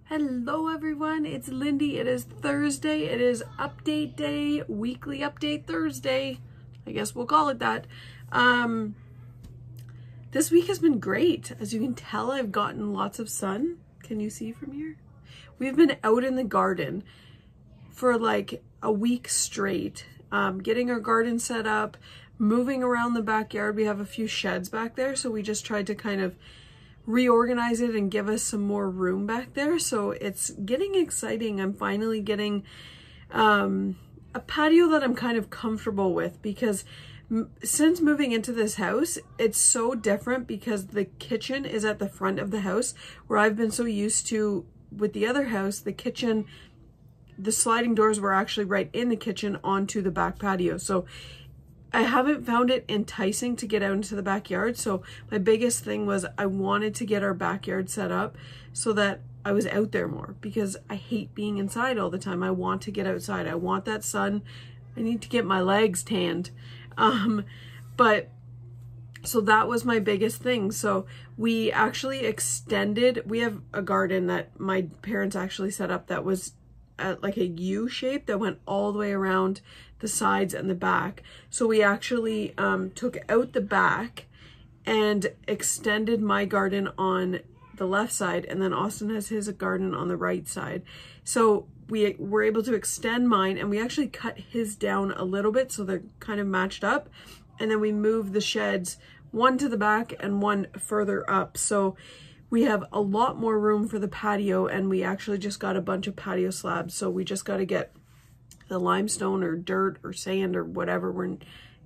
Hello everyone, it's Lindy. It is Thursday. It is update day, weekly update Thursday. I guess we'll call it that. This week has been great. As you can tell, I've gotten lots of sun. Can you see from here? We've been out in the garden for like a week straight, getting our garden set up, moving around the backyard. We have a few sheds back there, so we just tried to kind of reorganize it and give us some more room back there. So it's getting exciting. I'm finally getting a patio that I'm kind of comfortable with, because since moving into this house, it's so different because the kitchen is at the front of the house, where I've been so used to with the other house, the kitchen, the sliding doors were actually right in the kitchen onto the back patio. So I haven't found it enticing to get out into the backyard. So my biggest thing was I wanted to get our backyard set up so that I was out there more, because I hate being inside all the time. I want to get outside. I want that sun. I need to get my legs tanned. So that was my biggest thing. So we actually extended, we have a garden that my parents actually set up that was at like a U shape that went all the way around the sides and the back. So we actually took out the back and extended my garden on the left side, and then Austin has his garden on the right side. So we were able to extend mine, and we actually cut his down a little bit so they're kind of matched up, and then we moved the sheds, one to the back and one further up. So we have a lot more room for the patio, and we actually just got a bunch of patio slabs. So we just got to get the limestone or dirt or sand or whatever we're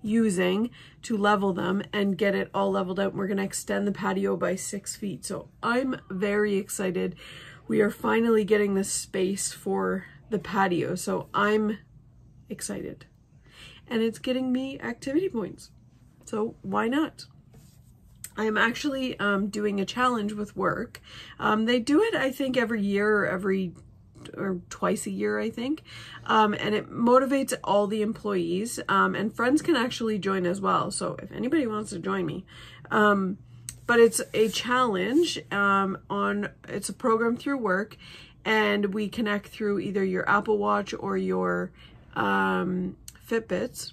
using to level them and get it all leveled out. We're going to extend the patio by 6 feet. So I'm very excited. We are finally getting the space for the patio. So I'm excited. And it's getting me activity points. So why not? I'm actually doing a challenge with work. They do it, I think, every year or twice a year, I think. And it motivates all the employees, and friends can actually join as well. So if anybody wants to join me, but it's a challenge it's a program through work, and we connect through either your Apple Watch or your Fitbits.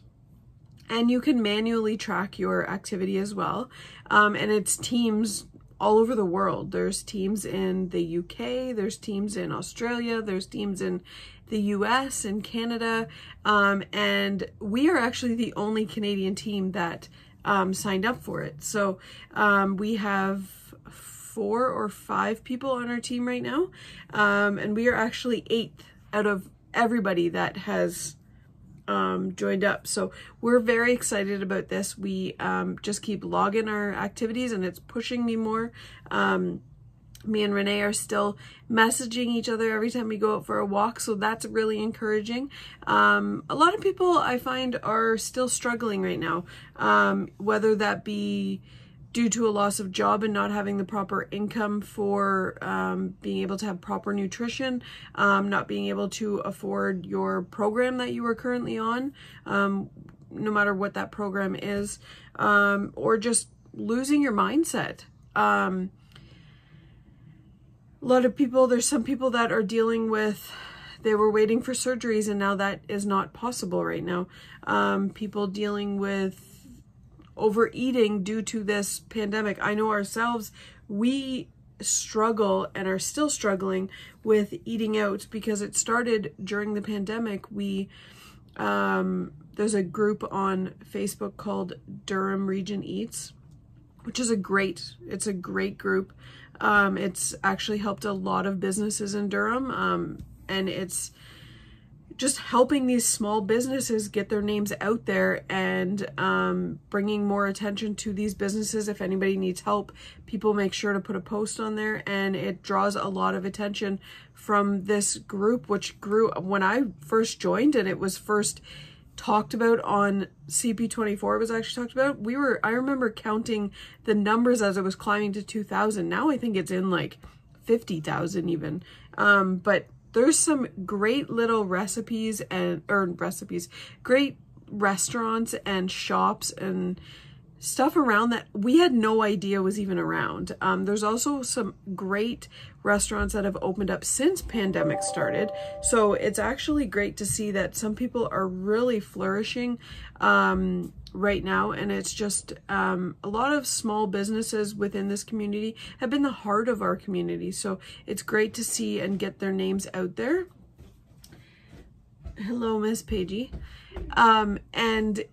And you can manually track your activity as well. And it's teams all over the world. There's teams in the UK, there's teams in Australia, there's teams in the US and Canada. And we are actually the only Canadian team that signed up for it. So we have 4 or 5 people on our team right now. And we are actually 8th out of everybody that has joined up. So we're very excited about this. We just keep logging our activities, and it's pushing me more. Me and Renee are still messaging each other every time we go out for a walk, so that's really encouraging. A lot of people I find are still struggling right now, whether that be due to a loss of job and not having the proper income for being able to have proper nutrition, not being able to afford your program that you are currently on, no matter what that program is, or just losing your mindset. A lot of people, there's some people that are dealing with, they were waiting for surgeries and now that is not possible right now. People dealing with overeating due to this pandemic. I know ourselves, we struggle and are still struggling with eating out because it started during the pandemic. There's a group on Facebook called Durham Region Eats, which is a great group. It's actually helped a lot of businesses in Durham, and it's just helping these small businesses get their names out there and bringing more attention to these businesses. If anybody needs help, people make sure to put a post on there, and it draws a lot of attention from this group, which grew when I first joined, and it was first talked about on CP24. It was actually talked about. I remember counting the numbers as it was climbing to 2,000. Now I think it's in like 50,000 even. But there's some great little great restaurants and shops and stuff around that we had no idea was even around. There's also some great restaurants that have opened up since pandemic started. So it's actually great to see that some people are really flourishing right now. And it's just a lot of small businesses within this community have been the heart of our community. So it's great to see and get their names out there. Hello, Miss Paigey. And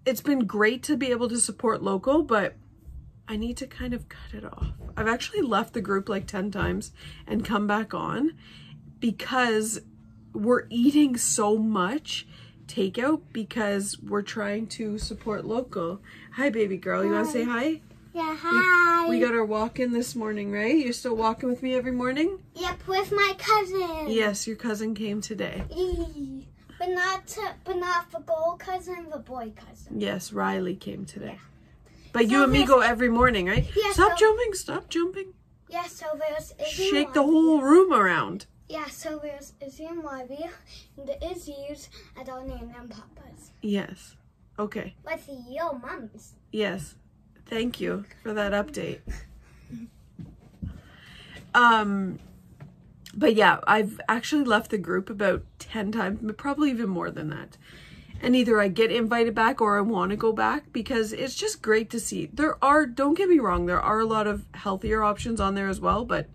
it's been great to be able to support local, but I need to kind of cut it off. I've actually left the group like 10 times and come back on because we're eating so much takeout because we're trying to support local. Hi, baby girl. You want to say hi? Yeah, hi. We got our walk in this morning, right? You're still walking with me every morning? Yep, with my cousin. Yes, your cousin came today. But not the girl cousin, the boy cousin. Yes, Riley came today. But you and me go every morning, right? Yeah, Stop jumping, stop jumping. Yeah, so there's Izzy. Shake the whole room around. Yeah, so there's Izzy and Wybie, and the Izzy's and our name and Papa's. Yes. Okay. What's your mom's? Yes. Thank you for that update. But yeah, I've actually left the group about 10 times, but probably even more than that. And either I get invited back or I want to go back because it's just great to see. Don't get me wrong, there are a lot of healthier options on there as well, but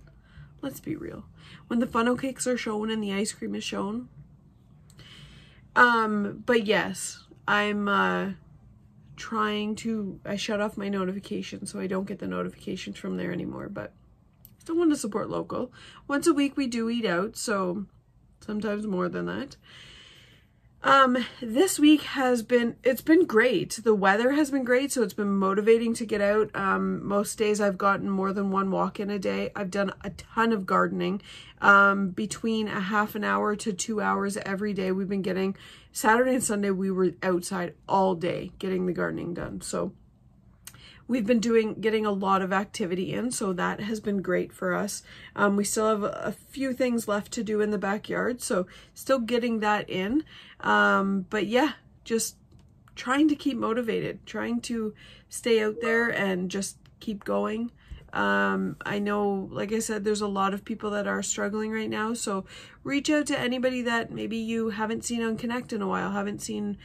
let's be real. When the funnel cakes are shown and the ice cream is shown. But yes, I'm I shut off my notifications so I don't get the notifications from there anymore, but still want to support local. Once a week we do eat out, so sometimes more than that. This week it's been great. The weather has been great, so it's been motivating to get out. Most days I've gotten more than one walk in a day. I've done a ton of gardening, between a half an hour to 2 hours every day. We've been getting, Saturday and Sunday we were outside all day getting the gardening done. So we've been getting a lot of activity in, so that has been great for us. We still have a few things left to do in the backyard, so still getting that in. But yeah, just trying to keep motivated, trying to stay out there and just keep going. I know, like I said, there's a lot of people that are struggling right now, so reach out to anybody that maybe you haven't seen on Connect in a while, haven't seen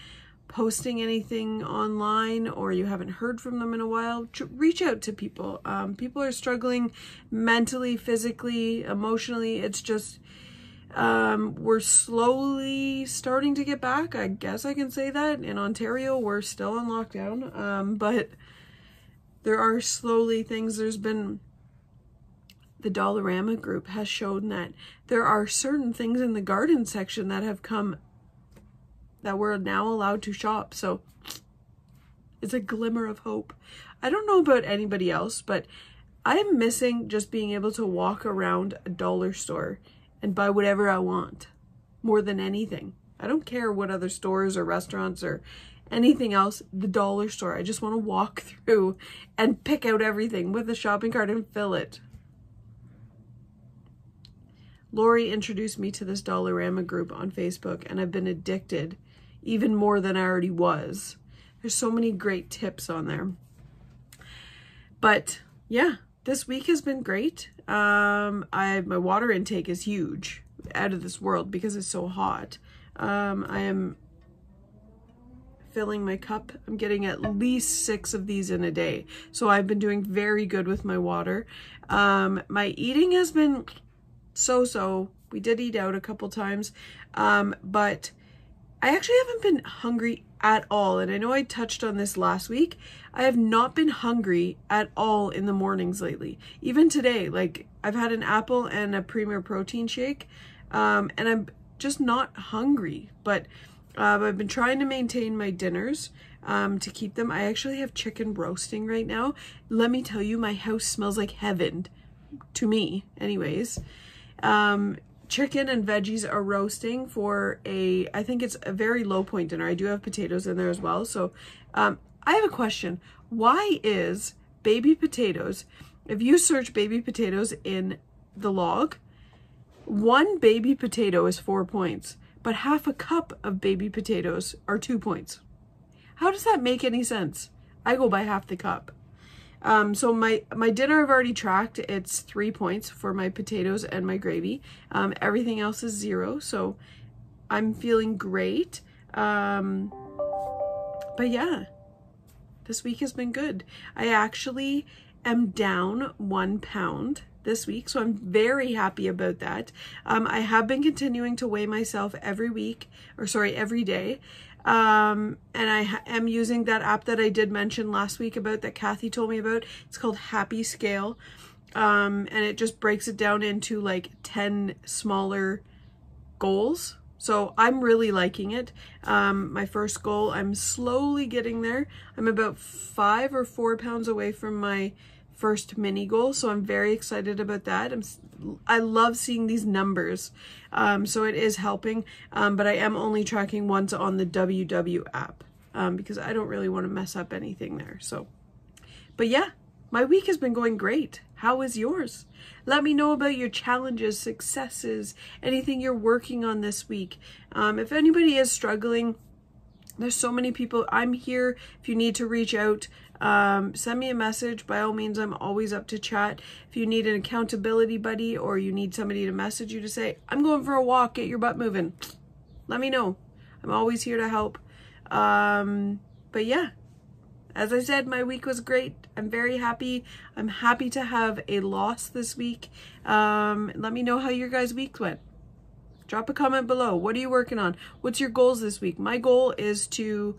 posting anything online, or you haven't heard from them in a while. Reach out to people. People are struggling mentally, physically, emotionally. It's just we're slowly starting to get back. I guess I can say that. In Ontario, we're still on lockdown, but there are slowly things. There's been, the Dollarama group has shown that there are certain things in the garden section that have come that we're now allowed to shop. So it's a glimmer of hope. I don't know about anybody else, but I'm missing just being able to walk around a dollar store and buy whatever I want more than anything. I don't care what other stores or restaurants or anything else, the dollar store. I just want to walk through and pick out everything with a shopping cart and fill it. Lori introduced me to this Dollarama group on Facebook, and I've been addicted even more than I already was. There's so many great tips on there. But yeah, this week has been great. My water intake is huge, out of this world, because it's so hot. I am filling my cup. I'm getting at least 6 of these in a day. So I've been doing very good with my water. My eating has been so-so. We did eat out a couple times, but I actually haven't been hungry at all. And I know I touched on this last week. I have not been hungry at all in the mornings lately. Even today, like, I've had an apple and a Premier protein shake, and I'm just not hungry. But I've been trying to maintain my dinners to keep them. I actually have chicken roasting right now. Let me tell you, my house smells like heaven, to me anyways. Chicken and veggies are roasting for I think it's a very low point dinner. I do have potatoes in there as well. So I have a question. Why is baby potatoes, if you search baby potatoes in the log, 1 baby potato is 4 points, but half a cup of baby potatoes are 2 points? How does that make any sense? I go by half the cup. So my dinner I've already tracked. It's 3 points for my potatoes and my gravy. Everything else is 0. So I'm feeling great. But yeah, this week has been good. I actually am down 1 pound this week, so I'm very happy about that. I have been continuing to weigh myself every day. And I am using that app that I did mention last week about, that Kathy told me about. It's called Happy Scale. And it just breaks it down into like 10 smaller goals. So I'm really liking it. My first goal, I'm slowly getting there. I'm about 5 or 4 pounds away from my first mini goal, so I'm very excited about that. I love seeing these numbers, so it is helping, but I am only tracking once on the WW app, because I don't really want to mess up anything there. So, but yeah, my week has been going great. How is yours? Let me know about your challenges, successes, anything you're working on this week. If anybody is struggling, there's so many people. I'm here if you need to reach out. Send me a message. By all means, I'm always up to chat. If you need an accountability buddy, or you need somebody to message you to say, I'm going for a walk, get your butt moving, let me know. I'm always here to help. But yeah, as I said, my week was great. I'm very happy. I'm happy to have a loss this week. Let me know how your guys' weeks went. Drop a comment below. What are you working on? What's your goals this week? My goal is to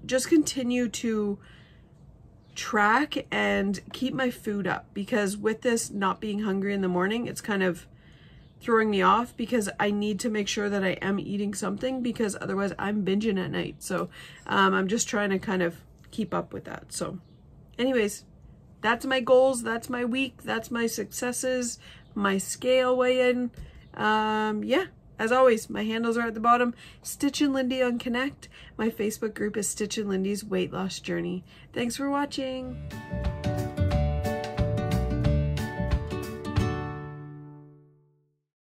just continue to track and keep my food up, because with this not being hungry in the morning, it's kind of throwing me off, because I need to make sure that I am eating something, because otherwise I'm binging at night. So I'm just trying to kind of keep up with that. So anyways, that's my goals. That's my week. That's my successes, my scale weigh-in. Yeah, as always, my handles are at the bottom. Stitch and Lindy on Connect. My Facebook group is Stitch and Lindy's Weight Loss Journey. Thanks for watching.